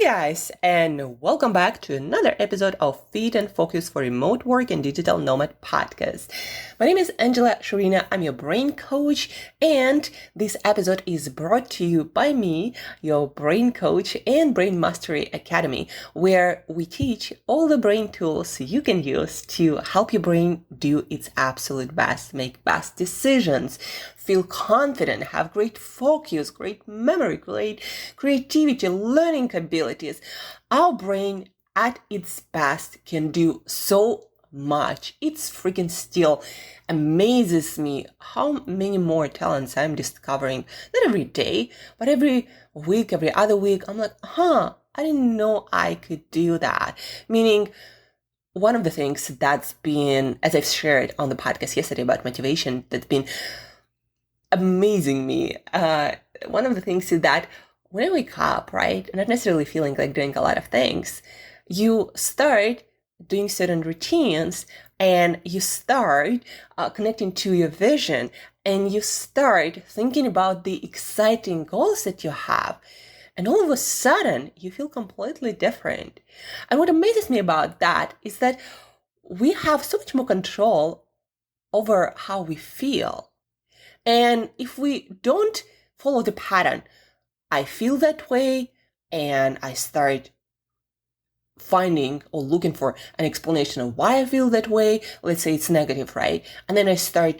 Guys, and welcome back to another episode of Fit and Focus for Remote Work and Digital Nomad podcast. My name is Shurina. I'm your brain coach, and this episode is brought to you by me, your brain coach and Brain Mastery Academy, where we teach all the brain tools you can use to help your brain do its absolute best, make best decisions, feel confident, have great focus, great memory, great creativity, learning abilities. Our brain at its best can do so much. It's freaking still amazes me how many more talents I'm discovering. Not every day, but every week, every other week. I'm like, I didn't know I could do that. Meaning, one of the things that's been, as I've shared on the podcast yesterday about motivation, that's been amazing me. One of the things is that when I wake up, right, not necessarily feeling like doing a lot of things, you start doing certain routines and you start connecting to your vision and you start thinking about the exciting goals that you have. And all of a sudden, you feel completely different. And what amazes me about that is that we have so much more control over how we feel. And if we don't follow the pattern, I feel that way, and I start finding or looking for an explanation of why I feel that way. Let's say it's negative, right? And then I start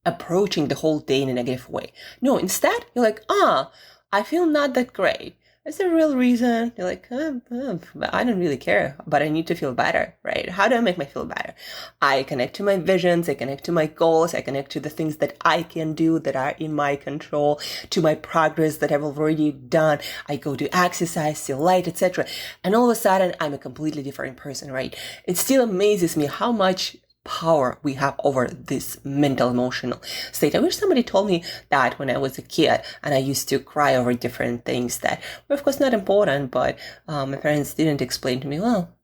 approaching the whole day in a negative way. No, instead, you're like, I feel not that great. Is there a real reason? You're like, I don't really care, but I need to feel better, right? How do I make me feel better? I connect to my visions, I connect to my goals, I connect to the things that I can do that are in my control, to my progress that I've already done. I go to exercise, see light, etc. And all of a sudden, I'm a completely different person, right? It still amazes me how much power we have over this mental emotional state. I wish somebody told me that when I was a kid and I used to cry over different things that were of course not important, but my parents didn't explain to me, well,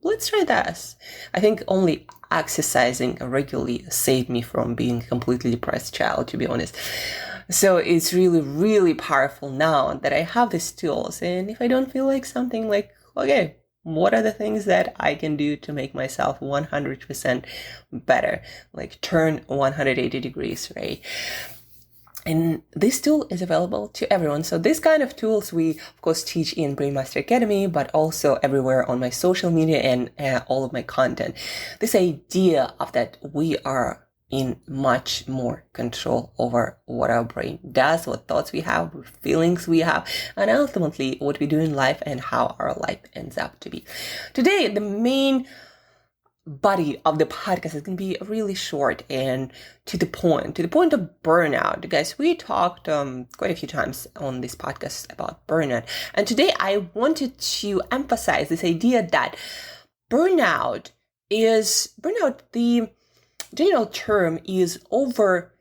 let's try this. I think only exercising regularly saved me from being a completely depressed child, to be honest. So it's really, really powerful now that I have these tools. And if I don't feel like something, like, okay, what are the things that I can do to make myself 100% better? Like turn 180 degrees, right? And this tool is available to everyone. So this kind of tools we, of course, teach in Brain Master Academy, but also everywhere on my social media and all of my content. This idea of that we are in much more control over what our brain does, what thoughts we have, what feelings we have, and ultimately what we do in life and how our life ends up to be. Today, the main body of the podcast is going to be really short and to the point of burnout. Guys, we talked quite a few times on this podcast about burnout. And today I wanted to emphasize this idea that burnout, the general term is over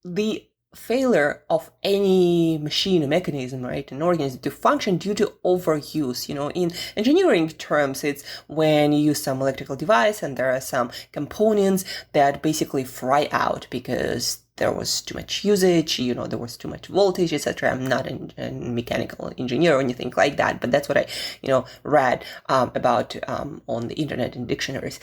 the failure of any machine or mechanism, right, an organism to function due to overuse. In engineering terms, it's when you use some electrical device and there are some components that basically fry out because there was too much usage, there was too much voltage, etc. I'm not a mechanical engineer or anything like that, but that's what I, read about on the internet in dictionaries.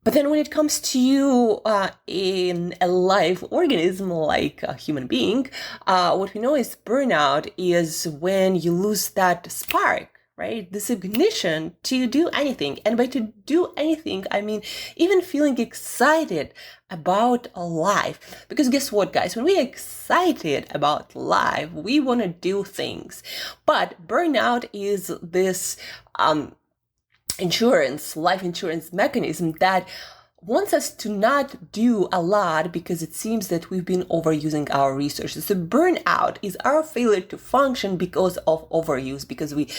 But then when it comes to you in a live organism like a human being, what we know is burnout is when you lose that spark, right? This ignition to do anything. And by to do anything, I mean even feeling excited about life. Because guess what, guys? When we're excited about life, we want to do things. But burnout is this life insurance mechanism that wants us to not do a lot because it seems that we've been overusing our resources. So burnout is our failure to function because of overuse, because we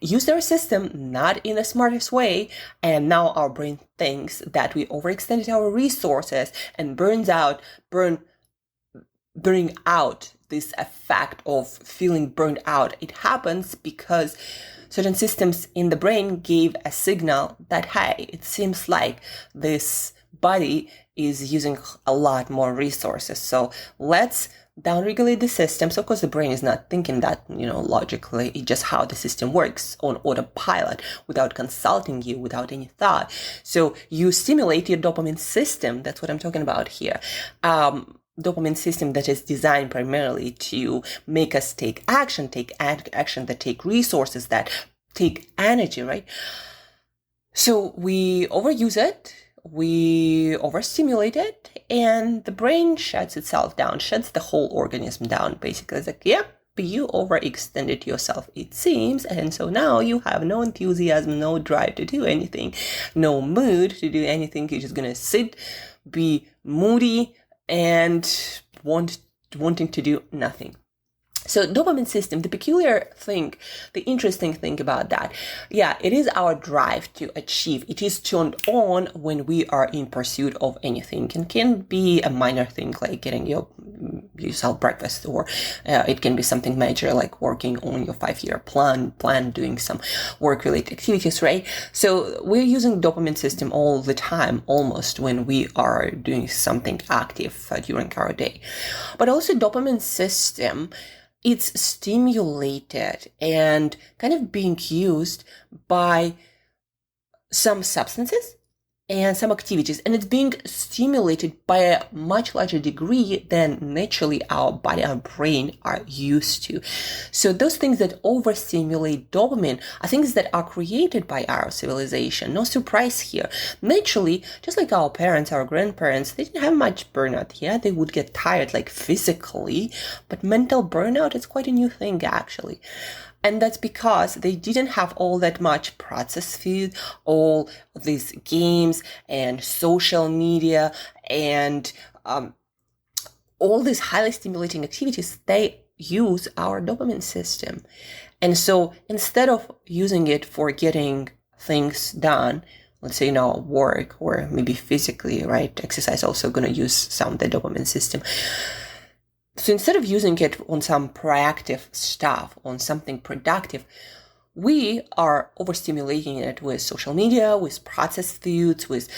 used our system not in the smartest way, and now our brain thinks that we overextended our resources and burning out, this effect of feeling burned out. It happens because certain systems in the brain gave a signal that, hey, it seems like this body is using a lot more resources. So let's downregulate the system. So of course the brain is not thinking that, logically. It's just how the system works on autopilot without consulting you, without any thought. So you stimulate your dopamine system. That's what I'm talking about here. Dopamine system that is designed primarily to make us take action that take resources, that take energy, right? So we overuse it, we overstimulate it, and the brain shuts itself down, shuts the whole organism down. Basically, it's like, you overextended yourself, it seems, and so now you have no enthusiasm, no drive to do anything, no mood to do anything. You're just gonna sit, be moody, and wanting to do nothing. So dopamine system, the peculiar thing, the interesting thing about that, it is our drive to achieve. It is turned on when we are in pursuit of anything. It can be a minor thing like getting yourself breakfast, or it can be something major like working on your 5-year plan, doing some work-related activities, right? So we're using dopamine system all the time, almost, when we are doing something active during our day. But also dopamine system, it's stimulated and kind of being used by some substances and some activities, and it's being stimulated by a much larger degree than naturally our body, our brain are used to. So those things that overstimulate dopamine are things that are created by our civilization. No surprise here. Naturally, just like our parents, our grandparents, they didn't have much burnout. Yeah, they would get tired, like physically, but mental burnout is quite a new thing, actually. And that's because they didn't have all that much processed food, all these games and social media and all these highly stimulating activities. They use our dopamine system. And so instead of using it for getting things done, let's say, work or maybe physically, right? Exercise also going to use some of the dopamine system. So instead of using it on some proactive stuff, on something productive, we are overstimulating it with social media, with processed foods, with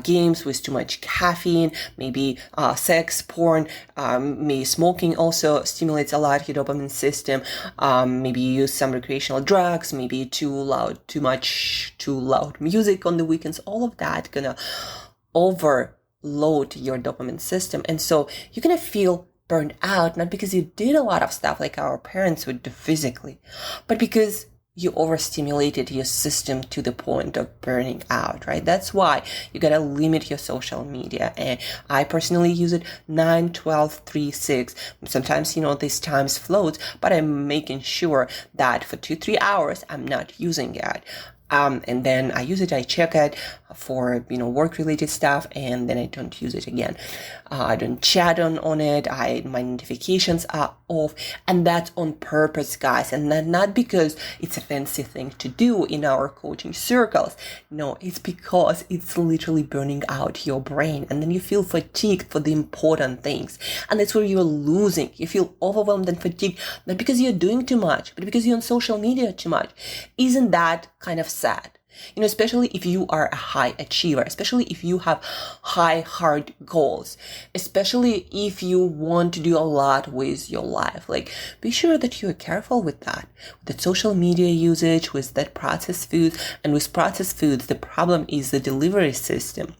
games, with too much caffeine, maybe sex, porn, maybe smoking also stimulates a lot your dopamine system. Maybe you use some recreational drugs, maybe too loud music on the weekends. All of that gonna overload your dopamine system, and so you're gonna feel burned out, not because you did a lot of stuff like our parents would do physically, but because you overstimulated your system to the point of burning out, right? That's why you gotta limit your social media. And I personally use it 9, 12, 3, 6. Sometimes, these times floats, but I'm making sure that for 2-3 hours, I'm not using it. And then I use it, I check it for, work-related stuff, and then I don't use it again. I don't chat on it. My notifications are off, and that's on purpose, guys. And not because it's a fancy thing to do in our coaching circles. No, it's because it's literally burning out your brain, and then you feel fatigued for the important things. And that's where you're losing. You feel overwhelmed and fatigued, not because you're doing too much, but because you're on social media too much. Isn't that kind of sad? Especially if you are a high achiever, especially if you have high hard goals, especially if you want to do a lot with your life. Like, be sure that you are careful with that. With the social media usage, with that processed food, and with processed foods, the problem is the delivery system.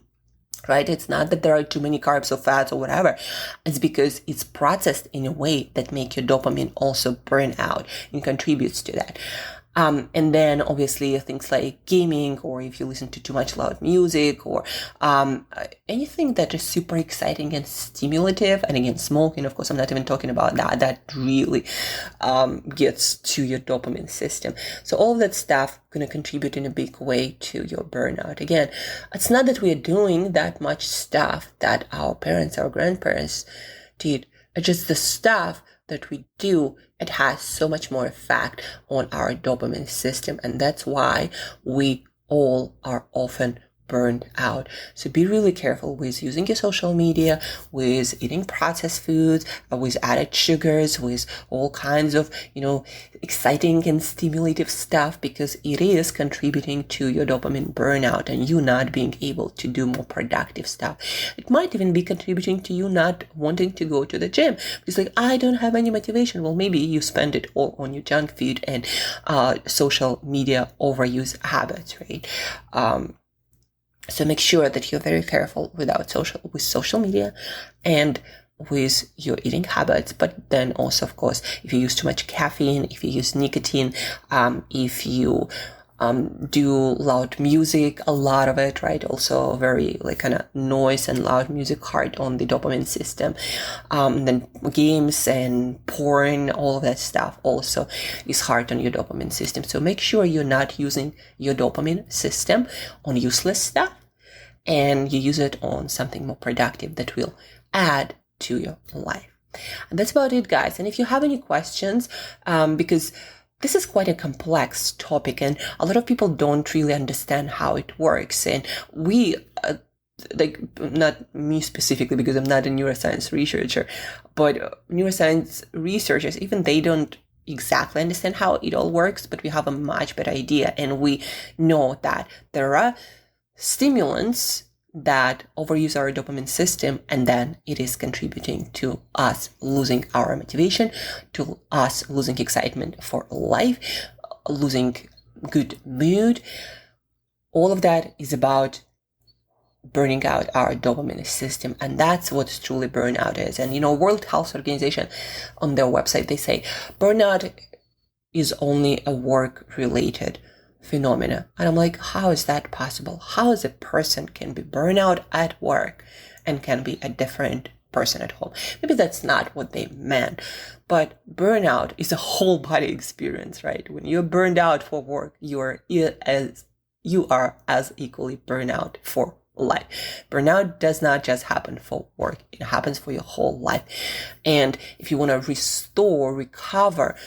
Right? It's not that there are too many carbs or fats or whatever. It's because it's processed in a way that make your dopamine also burn out and contributes to that. And then obviously things like gaming, or if you listen to too much loud music, or anything that is super exciting and stimulative. And again, smoking, of course, I'm not even talking about that. That really gets to your dopamine system. So all of that stuff going to contribute in a big way to your burnout. Again, it's not that we are doing that much stuff that our parents, our grandparents did. It's just the stuff that we do, it has so much more effect on our dopamine system. And that's why we all are often burned out. So be really careful with using your social media, with eating processed foods, with added sugars, with all kinds of, exciting and stimulative stuff, because it is contributing to your dopamine burnout and you not being able to do more productive stuff. It might even be contributing to you not wanting to go to the gym. It's like, I don't have any motivation. Well, maybe you spend it all on your junk food and social media overuse habits, right? So make sure that you're very careful with social media and with your eating habits. But then also, of course, if you use too much caffeine, if you use nicotine, if you do loud music, a lot of it, right? Also very kind of noise and loud music hard on the dopamine system. Then games and porn, all of that stuff also is hard on your dopamine system. So make sure you're not using your dopamine system on useless stuff, and you use it on something more productive that will add to your life. And that's about it, guys. And if you have any questions, because this is quite a complex topic and a lot of people don't really understand how it works. And we, not me specifically, because I'm not a neuroscience researcher, but neuroscience researchers, even they don't exactly understand how it all works, but we have a much better idea. And we know that there are stimulants that overuse our dopamine system, and then it is contributing to us losing our motivation, to us losing excitement for life, losing good mood. All of that is about burning out our dopamine system, and that's what truly burnout is. And World Health Organization, on their website, they say burnout is only a work-related phenomena. And I'm like, how is that possible? How is a person can be burnout at work and can be a different person at home? Maybe that's not what they meant, but burnout is a whole body experience, right? When you're burned out for work, you are as equally burned out for life. Burnout does not just happen for work. It happens for your whole life. And if you want to recover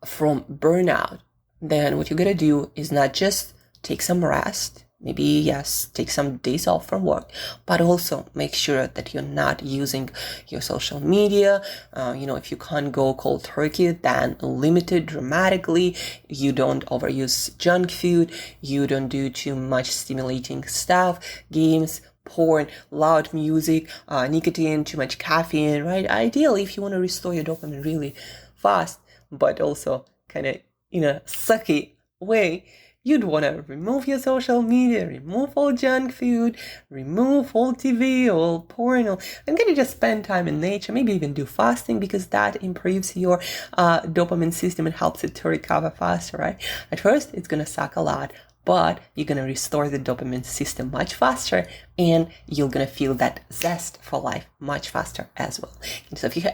from burnout, then what you're going to do is not just take some rest, maybe, yes, take some days off from work, but also make sure that you're not using your social media. If you can't go cold turkey, then limit it dramatically. You don't overuse junk food. You don't do too much stimulating stuff, games, porn, loud music, nicotine, too much caffeine, right? Ideally, if you want to restore your dopamine really fast, but also kind of in a sucky way, you'd want to remove your social media, remove all junk food, remove all TV, all porn, and kind of just spend time in nature, maybe even do fasting, because that improves your dopamine system and helps it to recover faster, right? At first, it's going to suck a lot, but you're going to restore the dopamine system much faster, and you're going to feel that zest for life much faster as well. And so if you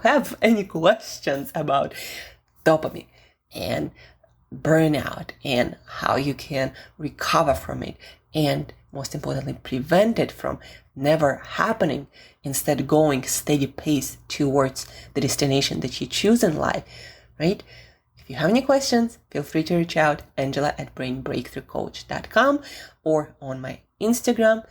have any questions about dopamine and burnout and how you can recover from it, and most importantly, prevent it from never happening, instead going steady pace towards the destination that you choose in life, right? If you have any questions, feel free to reach out, Angela@brainbreakthroughcoach.com, or on my Instagram.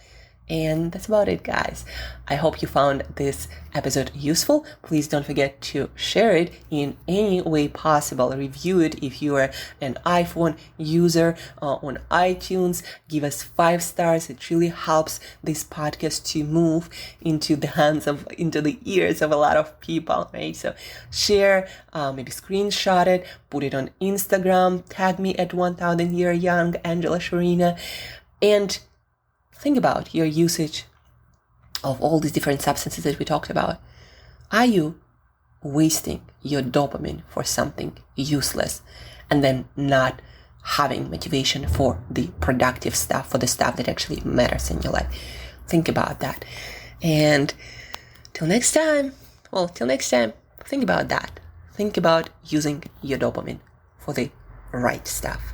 And that's about it, guys. I hope you found this episode useful. Please don't forget to share it in any way possible. Review it if you are an iPhone user on iTunes. Give us 5 stars. It really helps this podcast to move into the ears of a lot of people, right? So share, maybe screenshot it, put it on Instagram, tag me at 1000 Year Young Angela Shurina, and think about your usage of all these different substances that we talked about. Are you wasting your dopamine for something useless and then not having motivation for the productive stuff, for the stuff that actually matters in your life? Think about that. And till next time, think about that. Think about using your dopamine for the right stuff.